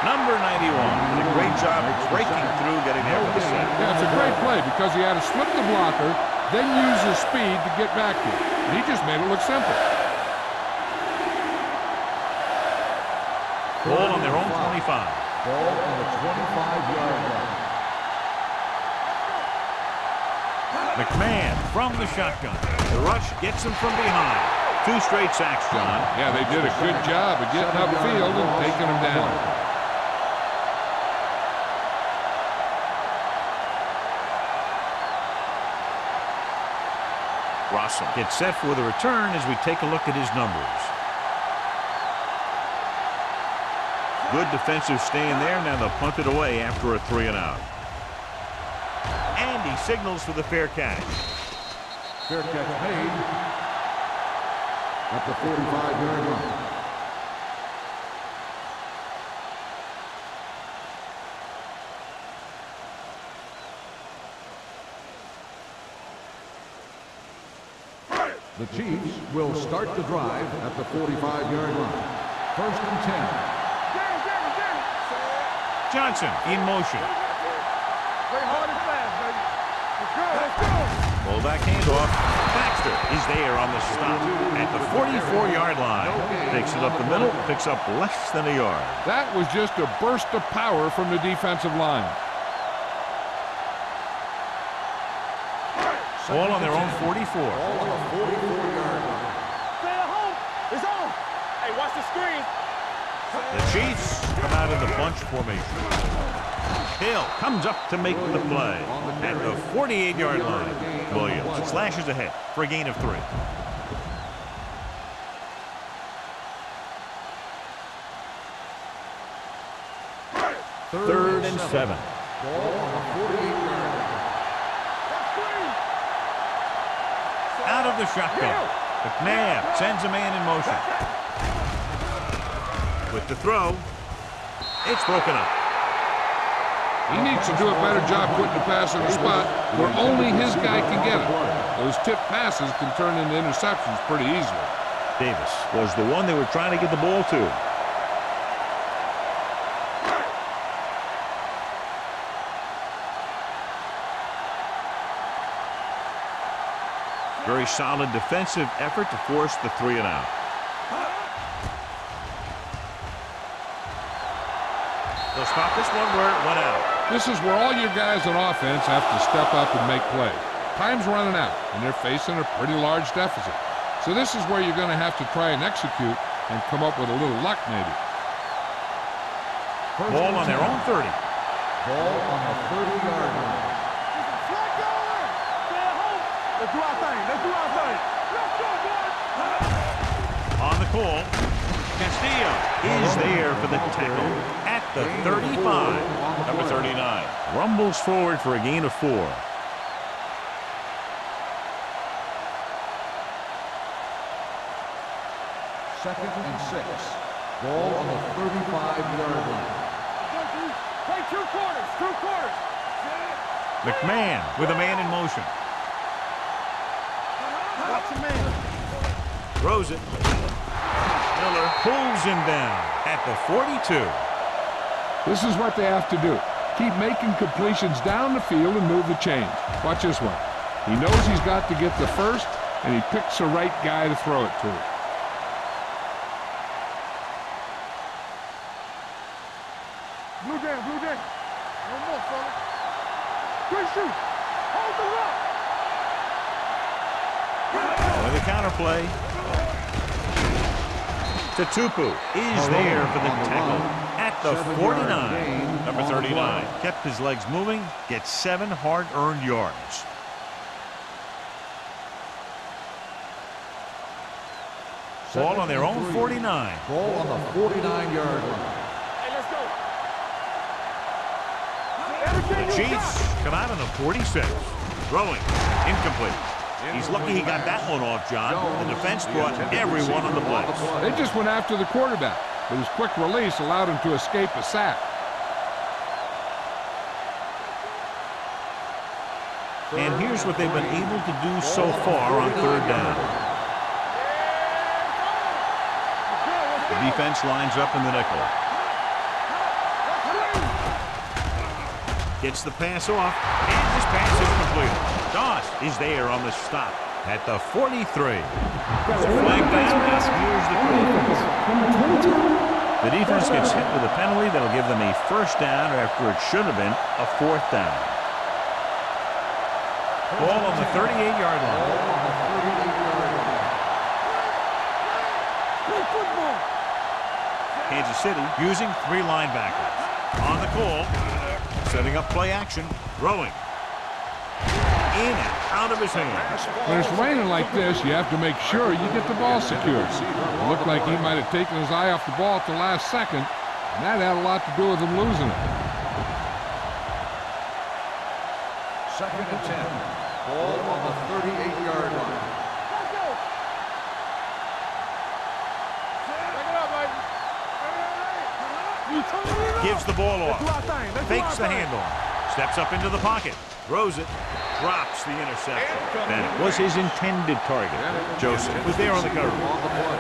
Number 91 did a great job breaking through, getting there for the sack.
Yeah, it's a great play because he had to slip the blocker, then use his speed to get back to it. And he just made it look simple.
Ball on their own 25.
Ball on the 25-yard line.
McMahon from the shotgun. The rush gets him from behind. 2 straight sacks, John.
Yeah, they did a good job of getting upfield and taking him down.
Russell gets set for the return as we take a look at his numbers. Good defensive stand there. Now they'll punt it away after a 3-and-out. And he signals for the fair catch.
Fair catch made at the 45-yard line. The Chiefs will start the drive at the 45-yard line. First and 10.
Johnson in motion.
Play hard and fast, baby. Let's go. Let's go.
Fullback handoff. Baxter is there on the stop at the 44-yard line. Takes it up the middle, picks up less than a yard.
That was just a burst of power from the defensive line.
Ball on their own 44.
Stay at home. It's on. Hey, watch the screen.
The Chiefs come out in the bunch formation. Hill comes up to make the play at the 48-yard line. Williams slashes ahead for a gain of 3. Third and 7. Out of the shotgun. McNabb sends a man in motion. With the throw, it's broken up.
He needs to do a better job putting the pass in the spot where only his guy can get it. Those tip passes can turn into interceptions pretty easily.
Davis was the one they were trying to get the ball to.
Very solid defensive effort to force the 3 and out. They'll stop this one where it went out.
This is where all your guys on offense have to step up and make plays. Time's running out, and they're facing a pretty large deficit. So this is where you're going to have to try and execute and come up with a little luck maybe.
Ball on their own 30.
Ball on the 30-yard line.
Flag going. Stay at home. Let's do our thing. Let's do our thing. Let's go, boys.
On the call, Castillo is there for the tackle at the 35. Number 39 rumbles forward for a gain of 4.
Second and 6. Ball on the 35-yard line.
Play 2 quarters. 2 quarters.
McMahon with a man in motion.
Watch the man.
Throws it. Miller pulls him down at the 42.
This is what they have to do. Keep making completions down the field and move the chains. Watch this one. He knows he's got to get the first, and he picks the right guy to throw it to.
Blue down, blue down. One more, fella. Good shoot. Hold the rock.
With the counterplay. Tupu is there for the tackle at the 49. Number 39 kept his legs moving, gets 7 hard-earned yards. Ball on their own 49.
Ball on the 49-yard line.
Hey, let's go.
The Chiefs come out on the 46. Throwing. Incomplete. He's lucky he got that one off, John. The defense brought everyone on the blitz.
They just went after the quarterback, but his quick release allowed him to escape a sack.
And here's what they've been able to do so far on 3rd down. The defense lines up in the nickel. Gets the pass off, and this pass is completed. Doss is there on the stop at the 43. Flag down, and here's the call. The defense gets hit with a penalty that'll give them a 1st down after it should have been a 4th down. Ball on the 38-yard line. Kansas City using 3 linebackers. On the call, setting up play action, throwing. In and out of his hands.
When it's raining like this, you have to make sure you get the ball secured. It looked like he might have taken his eye off the ball at the last second, and that had a lot to do with him losing it.
Second and 10. Ball on the 38-yard line.
Let's go. Back it up, baby.
Gives the ball
Let's do our
off.
thing. Let's do
Fakes
our
the
thing.
handoff. Steps up into the pocket. Throws it. Drops the interception. That was his intended target. Joseph was there on the cover.
On the play.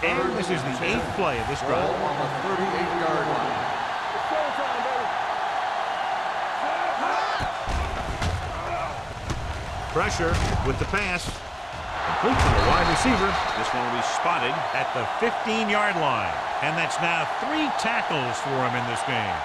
And this is the 8th play of this drive.
Ball on the 38-yard line.
It's showtime, baby.
Pressure with the pass. Complete to the wide receiver. This one will be spotted at the 15-yard line. And that's now 3 tackles for him in this game.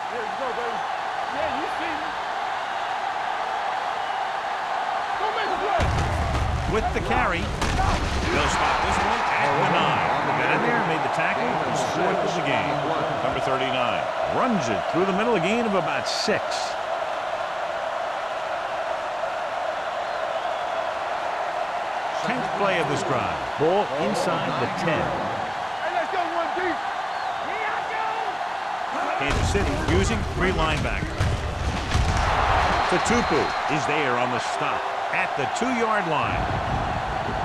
Here you go, baby. Yeah, you see me. Go make a play.
With the carry. They'll spot this one at the 9. Got in there, made the tackle. His 4th of the game. Number 39. Runs it through the middle, a gain of about 6. 10th play of this drive. Ball inside the 10.
Hey, let's go one deep. Here I go.
Kansas City using 3 linebackers. Tutupu is there on the stop at the 2-yard line.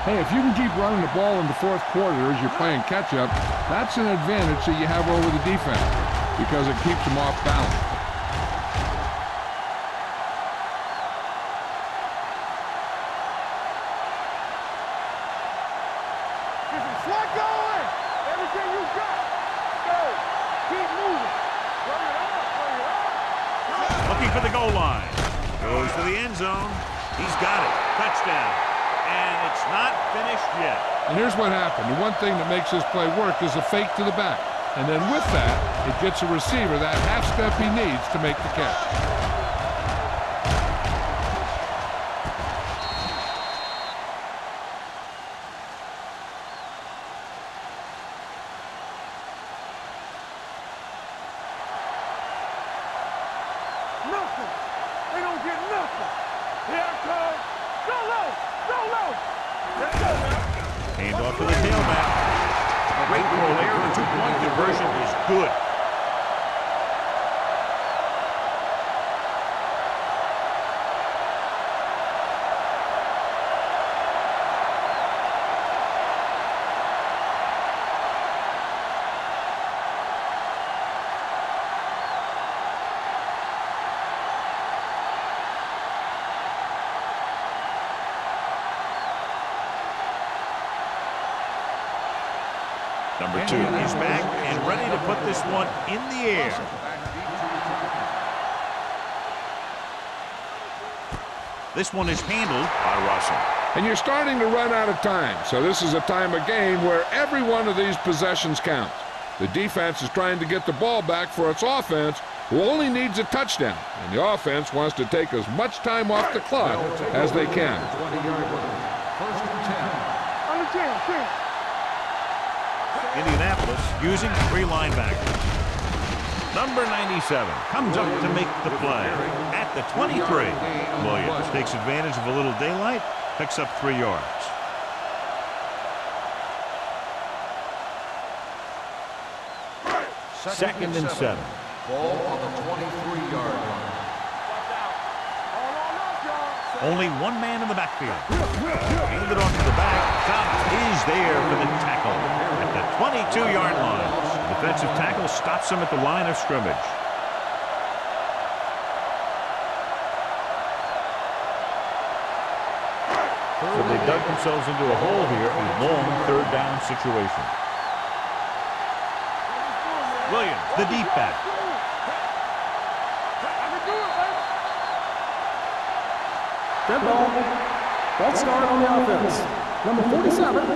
Hey, if you can keep running the ball in the 4th quarter as you're playing catch-up, that's an advantage that you have over the defense because it keeps them off balance.
Get some slack going. Everything you got. Go. Keep moving. Bring it up. Bring it up.
Looking for the goal line. Goes to the end zone. He's got it. Touchdown. And it's not finished yet.
And here's what happened. The one thing that makes this play work is a fake to the back. And then with that, it gets a receiver that half step he needs to make the catch.
Nothing. They don't get nothing. Here it comes. Go low. Go low. Let's go, man.
Hand off to the tailback. Great throw there. The 2-point conversion is good. Number 2 is back and ready to put this one in the air. This one is handled by Russell.
And you're starting to run out of time, so this is a time of game where every one of these possessions counts. The defense is trying to get the ball back for its offense, who only needs a touchdown, and the offense wants to take as much time off the clock as they can.
20-yard line. 1st and 10.
On the 10.
Indianapolis using 3 linebackers. Number 97 comes up to make the play at the 23. Williams takes advantage of a little daylight, picks up 3 yards. Second and 7.
Ball on the 23-yard line.
Only one man in the backfield. Handed off to the back. Top is there for the tackle at the 22-yard line. The defensive tackle stops him at the line of scrimmage. So they dug themselves into a hole here, a long 3rd down situation. Williams, the deep back.
Dead ball. False start on the offense. Number 47.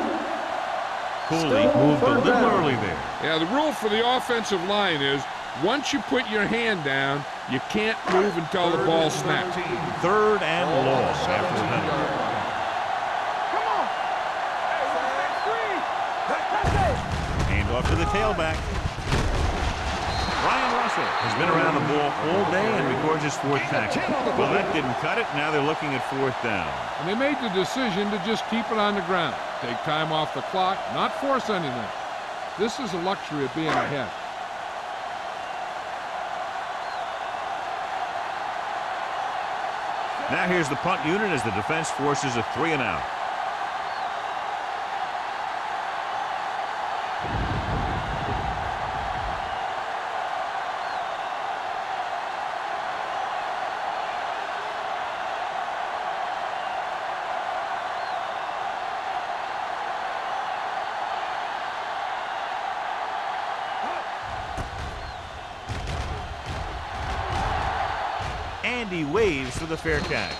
Cooley moved a little early there.
Yeah, the rule for the offensive line is once you put your hand down, you can't move until the ball snaps.
3rd and long after the penalty.
Come on.
Hand off to the tailback. Ryan Russell has been around the ball all day and records his 4th tackle. Well, that didn't cut it. Now they're looking at 4th down.
And they made the decision to just keep it on the ground. Take time off the clock, not force anything. This is the luxury of being ahead.
Now here's the punt unit as the defense forces a 3 and out. And he waves for the fair catch.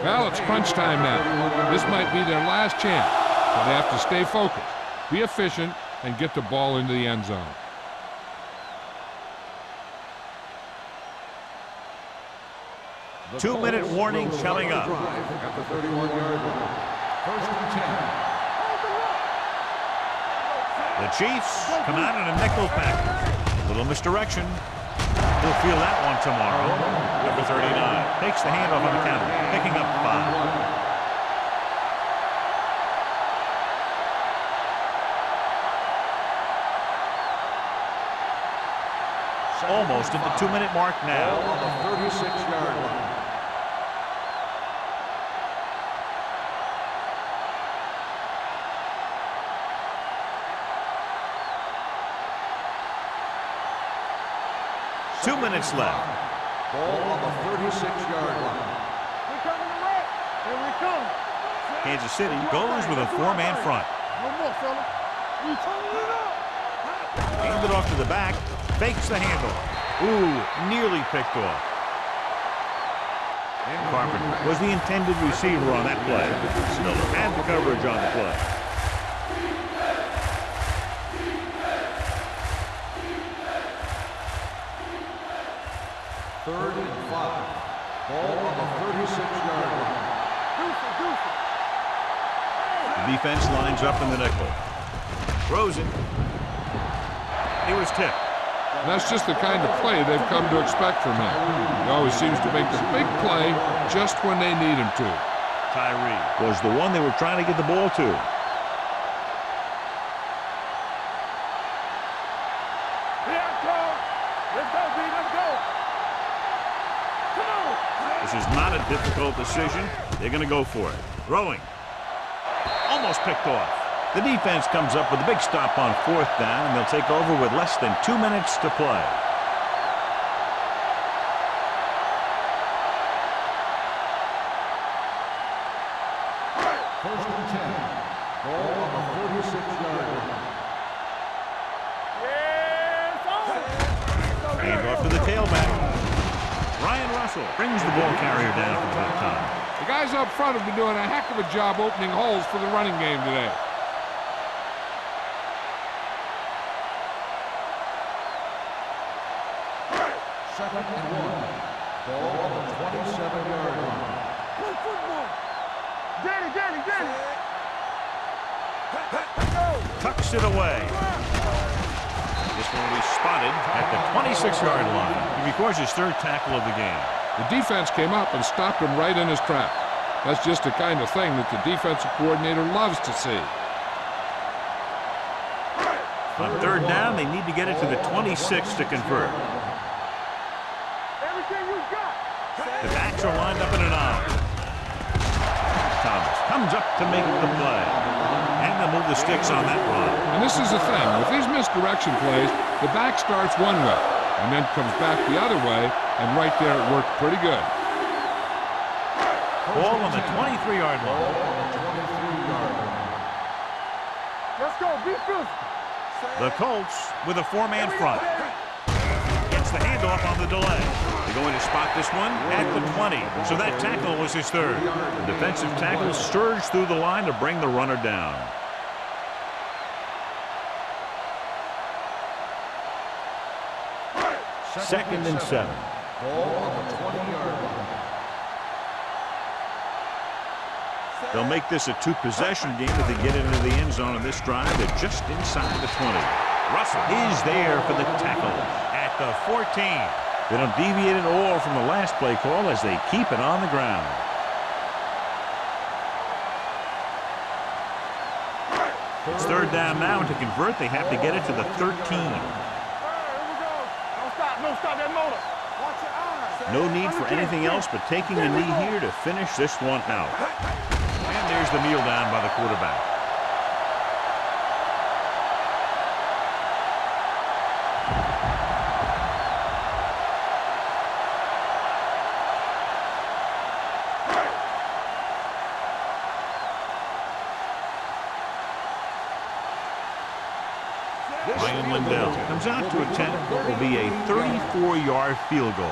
Well, it's crunch time now. This might be their last chance, but they have to stay focused, be efficient, and get the ball into the end zone.
Two-minute warning coming up.
At the 31-yard line. First and 10.
The Chiefs come out in a nickel package. Little misdirection. He'll feel that one tomorrow. Number 39 takes the handoff on the counter, picking up 5. Almost at the 2-minute mark now.
Ball on the 36-yard line.
Two minutes left.
Ball on the 36-yard line.
We coming to wreck. Here we come.
Kansas City goes with a 4-man front.
No more, fella. We turning it up.
Hand it off to the back. Fakes the handle. Ooh, nearly picked off. Carpenter was the intended receiver on that play. Miller had the coverage on the play.
Third and 5. Ball on the 36-yard line.
The defense lines up in the nickel. Throws it. He was tipped.
And that's just the kind of play they've come to expect from him. He always seems to make the big play just when they need him to.
Tyree was the one they were trying to get the ball to.
Let's go, B. Let's go. Come on.
This is not a difficult decision. They're going to go for it. Throwing. Almost picked off. The defense comes up with a big stop on 4th down, and they'll take over with less than 2 minutes to play.
First and 10. Ball on the 46-yard line.
Hand off to the tailback. Ryan Russell brings the ball carrier down for the time.
The guys up front have been doing a heck of a job opening holes for the running game today.
Second and 1. Ball on the 27-yard line.
Good football. Danny.
Tucks it away. This one will be spotted at the 26-yard line. He records his 3rd tackle of the game.
The defense came up and stopped him right in his tracks. That's just the kind of thing that the defensive coordinator loves to see.
On 3rd down, they need to get it to the 26 to convert.
Everything you got.
The backs are lined up in an I. Thomas comes up to make the play. And they'll move the sticks on that run.
And this is the thing. With these misdirection plays, the back starts one way and then comes back the other way, and right there it worked pretty good.
Ball on the 23-yard line.
Let's go. Be physical.
The Colts with a 4-man front. Gets the handoff on the delay. They're going to spot this one at the 20. So that tackle was his 3rd. The defensive tackle surged through the line to bring the runner down. Second and 7.
Ball on the 20-yard line.
They'll make this a 2-possession game if they get into the end zone on this drive. They're just inside the 20. Russell is there for the tackle at the 14. They don't deviate at all from the last play call as they keep it on the ground. It's 3rd down now, and to convert, they have to get it to the 13.
Here we go. Don't stop that motor. Watch your eyes.
No need for anything else but taking a knee here to finish this one out. And there's the kneel down by the quarterback. Ryan Lindell comes out to attempt what will be a 34-yard field goal.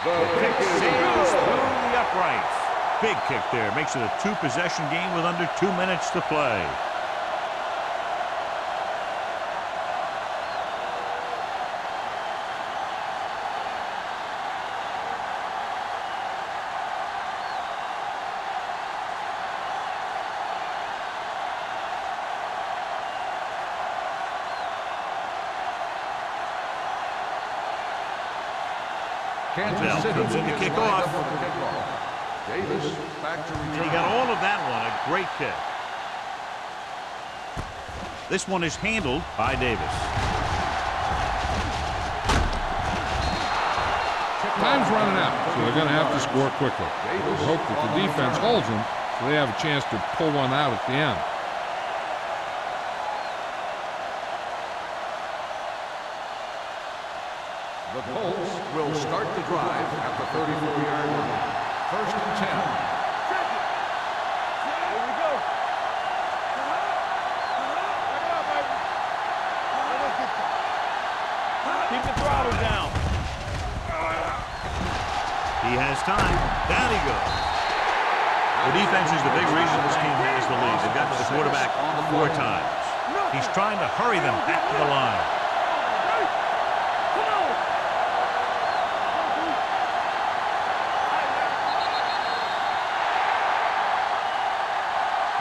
The kick sails through the uprights. Big kick there. Makes it a two-possession game with under 2 minutes to play.
Kansas City
comes in to
is
kick
lined
off.
up for the kickoff. Davis back to
And he
return.
got all of that one. A great kick. This one is handled by Davis.
Time's running out, so they're going to have to score quickly. They hope that the defense holds them so they have a chance to pull one out at the end.
The Colts will start the drive at the 34-yard line. First and 10.
Here we go. Back it up, baby. Let's get that.
Keep the throttle down. He has time. Down he goes. The defense is the big reason this team has the lead. They've got to the quarterback 4 times. He's trying to hurry them back to the line.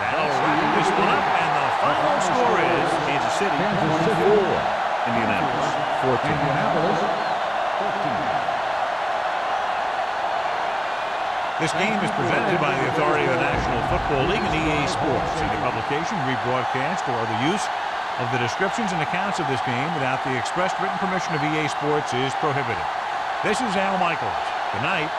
That'll wrap this one up, and the final score is Kansas City 24, Indianapolis 14.
Indianapolis 14.
This game is presented by the authority of the National Football League and EA Sports. Any publication, rebroadcast, or other use of the descriptions and accounts of this game without the express written permission of EA Sports is prohibited. This is Al Michaels. Good night.